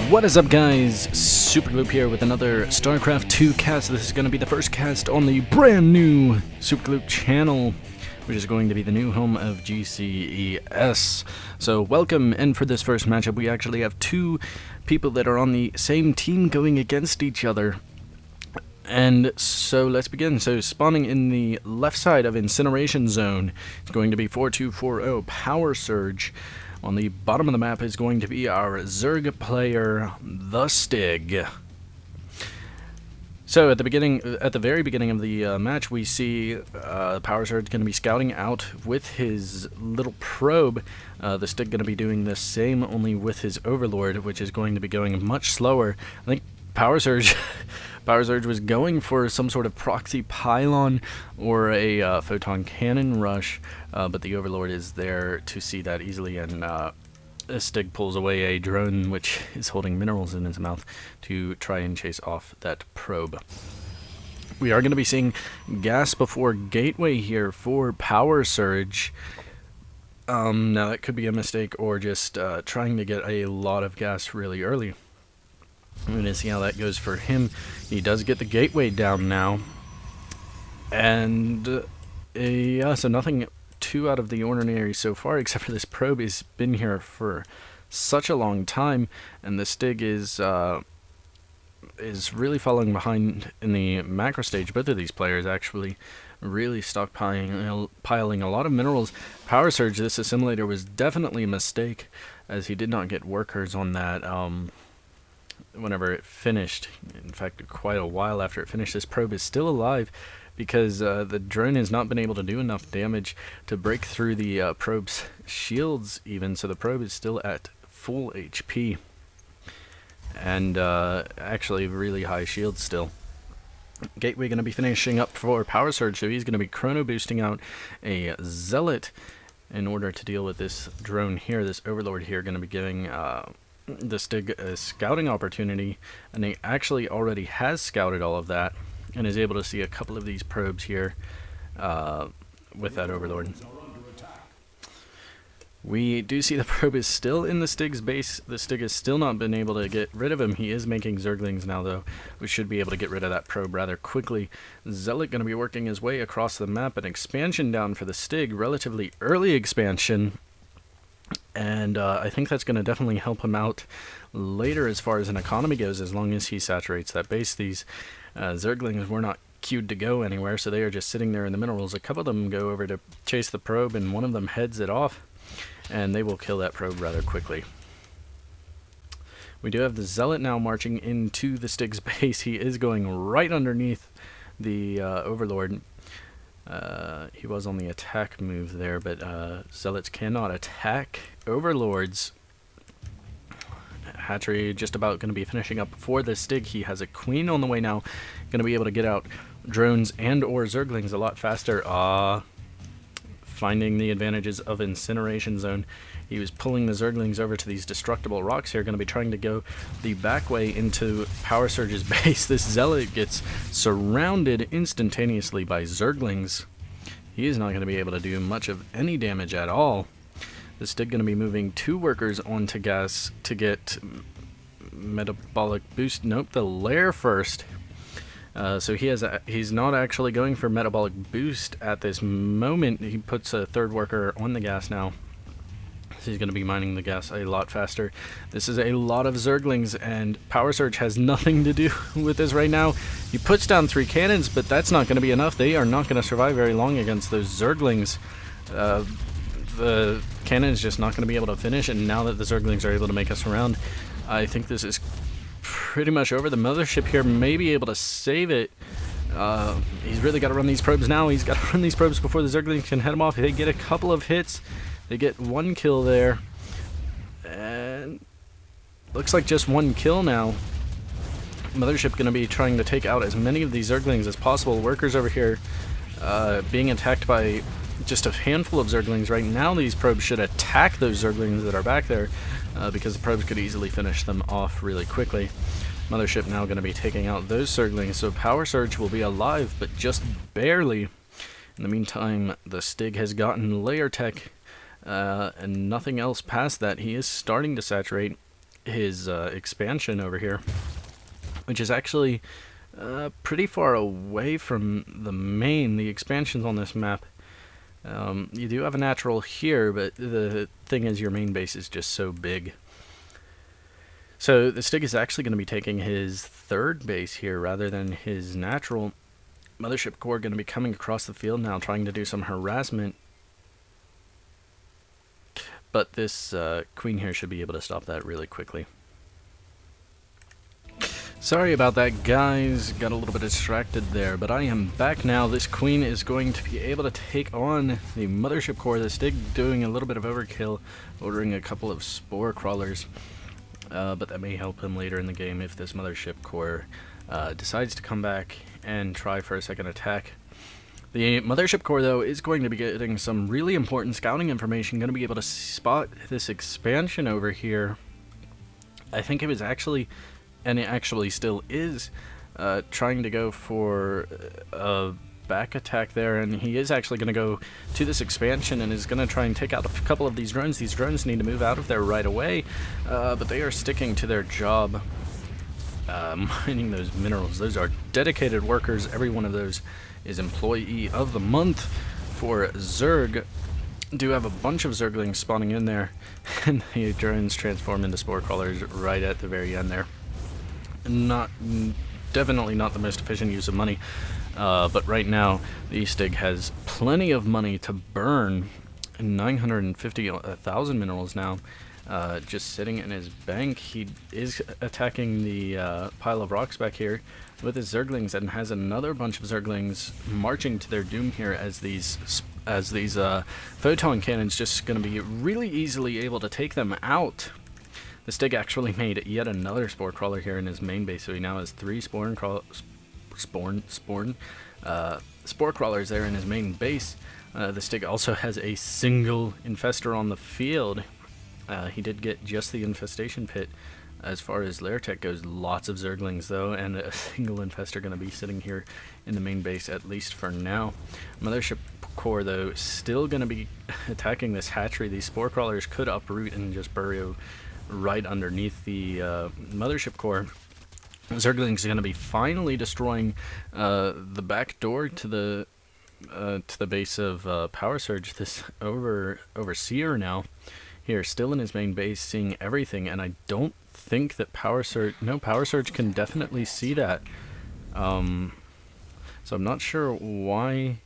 What is up, guys? SuperGloop here with another Starcraft 2 cast. This is going to be the first cast on the brand new SuperGloop channel, which is going to be the new home of GCES. So welcome, and for this first matchup we actually have two people that are on the same team going against each other. And so let's begin. So spawning in the left side of Incineration Zone, it's going to be 4240 Powersurge. On the bottom of the map is going to be our Zerg player, TheStig. So at the very beginning of the match, we see Powersurge going to be scouting out with his little probe. TheStig going to be doing the same, only with his Overlord, which is going to be going much slower. I think Powersurge was going for some sort of proxy pylon or a photon cannon rush, but the Overlord is there to see that easily, and TheStig pulls away a drone which is holding minerals in its mouth to try and chase off that probe. We are going to be seeing gas before gateway here for Powersurge. Now that could be a mistake or just trying to get a lot of gas really early. I'm going to see how that goes for him. He does get the gateway down now. And yeah, so nothing too out of the ordinary so far, except for this probe has been here for such a long time, and TheStig is really falling behind in the macro stage. Both of these players actually really stockpiling a lot of minerals. Powersurge, this assimilator was definitely a mistake, as he did not get workers on that whenever it finished. In fact, quite a while after it finished. This probe is still alive because the drone has not been able to do enough damage to break through the probe's shields even, so the probe is still at full HP and actually really high shields still. Gateway going to be finishing up for Powersurge, so he's going to be chrono boosting out a Zealot in order to deal with this drone here. This Overlord here going to be giving TheStig a scouting opportunity, and he actually already has scouted all of that and is able to see a couple of these probes here with that Overlord. We do see the probe is still in TheStig's base. TheStig has still not been able to get rid of him. He is making Zerglings now, though. We should be able to get rid of that probe rather quickly. Zealot going to be working his way across the map. An expansion down for TheStig, relatively early expansion. And I think that's going to definitely help him out later as far as an economy goes, as long as he saturates that base. These Zerglings were not queued to go anywhere, so they are just sitting there in the minerals. A couple of them go over to chase the probe, and one of them heads it off, and they will kill that probe rather quickly. We do have the Zealot now marching into TheStig's base. He is going right underneath the Overlord. He was on the attack move there, but Zealots cannot attack Overlords. Hatchery just about going to be finishing up for TheStig. He has a Queen on the way now. Going to be able to get out drones and or Zerglings a lot faster. Finding the advantages of Incineration Zone. He was pulling the Zerglings over to these destructible rocks here. Going to be trying to go the back way into Powersurge's base. This Zealot gets surrounded instantaneously by Zerglings. He is not going to be able to do much of any damage at all. TheStig going to be moving two workers onto gas to get metabolic boost. Nope, the lair first. So he's not actually going for metabolic boost at this moment. He puts a third worker on the gas now. So he's going to be mining the gas a lot faster. This is a lot of Zerglings, and Powersurge has nothing to do with this right now. He puts down 3 cannons, but that's not going to be enough. They are not going to survive very long against those Zerglings. The cannon is just not going to be able to finish, and now that the Zerglings are able to make us around, I think this is pretty much over. The mothership here may be able to save it. He's really got to run these probes now. He's got to run these probes before the Zerglings can head him off. They get a couple of hits. They get 1 kill there, and looks like just 1 kill now. Mothership going to be trying to take out as many of these Zerglings as possible. Workers over here being attacked by just a handful of Zerglings. Right now these probes should attack those Zerglings that are back there, because the probes could easily finish them off really quickly. Mothership now going to be taking out those Zerglings, so Powersurge will be alive, but just barely. In the meantime, TheStig has gotten layer tech, and nothing else past that. He is starting to saturate. his expansion over here, which is actually pretty far away from the main. The expansions on this map, you do have a natural here, but the thing is your main base is just so big. So TheStig is actually going to be taking his third base here rather than his natural. Mothership Core going to be coming across the field now, trying to do some harassment. But this queen here should be able to stop that really quickly. Sorry about that, guys. Got a little bit distracted there, but I am back now. This queen is going to be able to take on the Mothership Core. TheStig doing a little bit of overkill, ordering a couple of spore crawlers. But that may help him later in the game if this Mothership Core decides to come back and try for a second attack. The Mothership Core, though, is going to be getting some really important scouting information, going to be able to spot this expansion over here. I think it was actually, and it actually still is, trying to go for a back attack there, and he is actually going to go to this expansion and is going to try and take out a couple of these drones. These drones need to move out of there right away, but they are sticking to their job, mining those minerals. Those are dedicated workers. Every one of those is Employee of the Month for Zerg. Do have a bunch of Zerglings spawning in there, and the drones transform into spore crawlers right at the very end there. Definitely not the most efficient use of money. But right now, the TheStig has plenty of money to burn. 950,000 minerals now, just sitting in his bank. He is attacking the pile of rocks back here with his Zerglings, and has another bunch of Zerglings marching to their doom here as these photon cannons just going to be really easily able to take them out. TheStig actually made yet another spore crawler here in his main base, so he now has 3 spore crawlers there in his main base. TheStig also has a single infestor on the field. He did get just the infestation pit. As far as lair tech goes, lots of Zerglings though, and a single infestor going to be sitting here in the main base, at least for now. Mothership Core, though, still going to be attacking this hatchery. These spore crawlers could uproot and just burrow right underneath the Mothership Core. Zergling's going to be finally destroying the back door to the base of Powersurge. This overseer now here, still in his main base, seeing everything, and I don't think that Powersurge can definitely see that. So I'm not sure why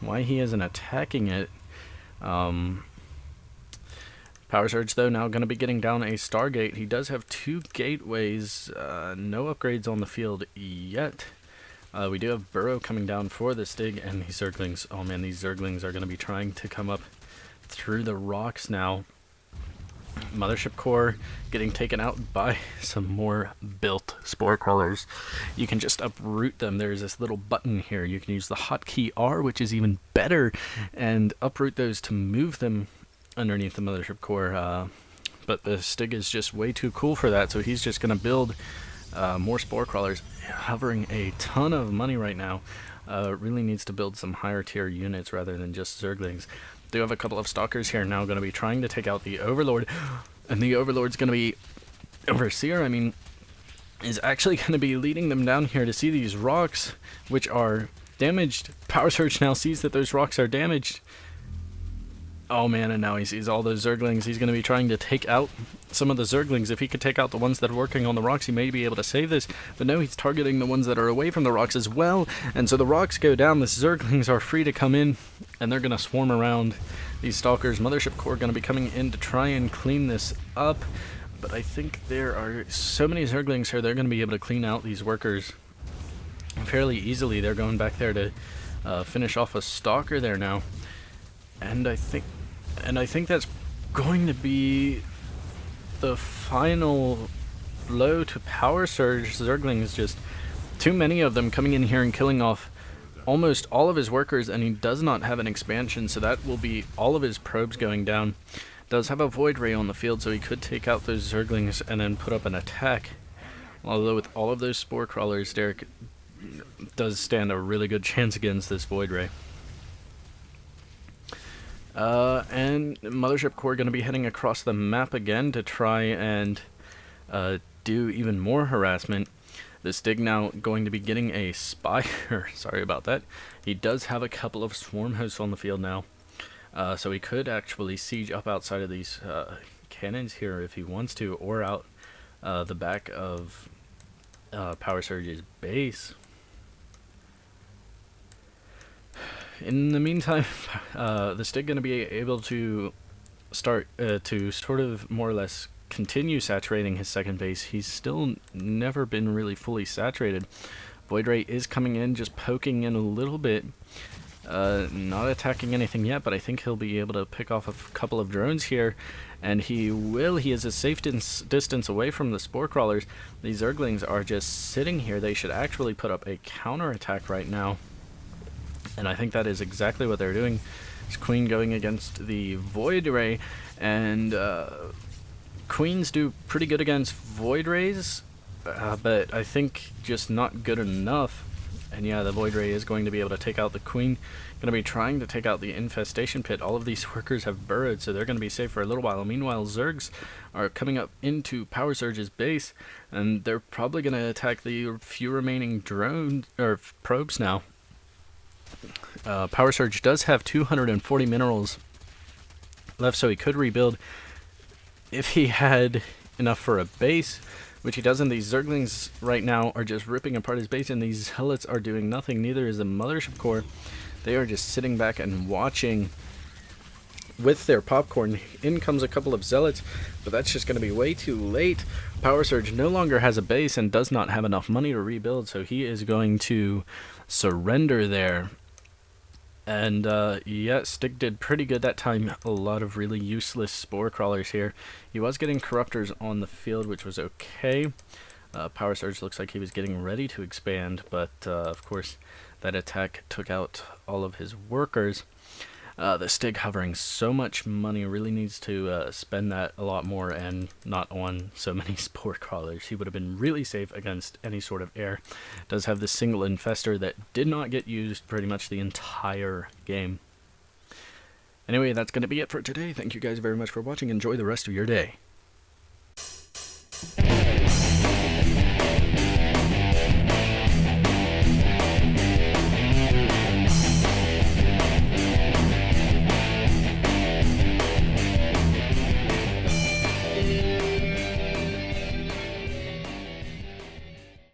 he isn't attacking it. Powersurge, though, now going to be getting down a Stargate. He does have 2 gateways, no upgrades on the field yet. We do have Burrow coming down for the TheStig, and these Zerglings, oh man, these Zerglings are going to be trying to come up through the rocks now. Mothership Core getting taken out by some more built spore crawlers. You can just uproot them. There's this little button here. You can use the hotkey R, which is even better, and uproot those to move them underneath the Mothership Core. But the TheStig is just way too cool for that, so he's just going to build more spore crawlers, hovering a ton of money right now. Really needs to build some higher tier units rather than just Zerglings. Do have a couple of stalkers here now going to be trying to take out the Overlord, and the Overlord's going to be Overseer, I mean, is actually going to be leading them down here to see these rocks, which are damaged. Powersurge now sees that those rocks are damaged. Oh man, and now he sees all those Zerglings. He's going to be trying to take out some of the Zerglings. If he could take out the ones that are working on the rocks, he may be able to save this. But no, he's targeting the ones that are away from the rocks as well. And so the rocks go down. The Zerglings are free to come in, and they're going to swarm around these stalkers. Mothership Core going to be coming in to try and clean this up. But I think there are so many Zerglings here, they're going to be able to clean out these workers fairly easily. They're going back there to finish off a stalker there now. And I think that's going to be the final blow to Powersurge. Zerglings, just too many of them coming in here and killing off almost all of his workers, and he does not have an expansion, so that will be all of his probes going down. Does have a Void Ray on the field, so he could take out those Zerglings and then put up an attack. Although with all of those spore crawlers, Derek does stand a really good chance against this Void Ray. And Mothership Core going to be heading across the map again to try and do even more harassment. TheStig now going to be getting a Spire. Sorry about that. He does have a couple of swarm hosts on the field now. So he could actually siege up outside of these cannons here if he wants to, or out the back of Powersurge's base. In the meantime, TheStig going to be able to start to sort of more or less continue saturating his second base. He's still never been really fully saturated. Void Ray is coming in, just poking in a little bit. Not attacking anything yet, but I think he'll be able to pick off a couple of drones here, and he will. He is a safe distance away from the spore crawlers. These Zerglings are just sitting here. They should actually put up a counterattack right now, and I think that is exactly what they're doing. It's Queen going against the Void Ray, and Queens do pretty good against Void Rays, but I think just not good enough. And yeah, the Void Ray is going to be able to take out the Queen. Going to be trying to take out the infestation pit. All of these workers have burrowed, so they're going to be safe for a little while. Meanwhile, Zergs are coming up into Powersurge's base, and they're probably going to attack the few remaining drones or probes now. Powersurge does have 240 minerals left, so he could rebuild if he had enough for a base, which he doesn't. These Zerglings right now are just ripping apart his base, and these Helots are doing nothing. Neither is the Mothership Core. They are just sitting back and watching with their popcorn. In comes a couple of Zealots, but that's just going to be way too late. Powersurge no longer has a base and does not have enough money to rebuild, so he is going to surrender there. And yeah, Stig did pretty good that time. A lot of really useless spore crawlers here. He was getting corruptors on the field, which was okay. Powersurge looks like he was getting ready to expand, but of course that attack took out all of his workers. The Stig hovering so much money, really needs to spend that a lot more and not on so many spore crawlers. He would have been really safe against any sort of air. Does have this single infester that did not get used pretty much the entire game. Anyway, that's going to be it for today. Thank you guys very much for watching. Enjoy the rest of your day.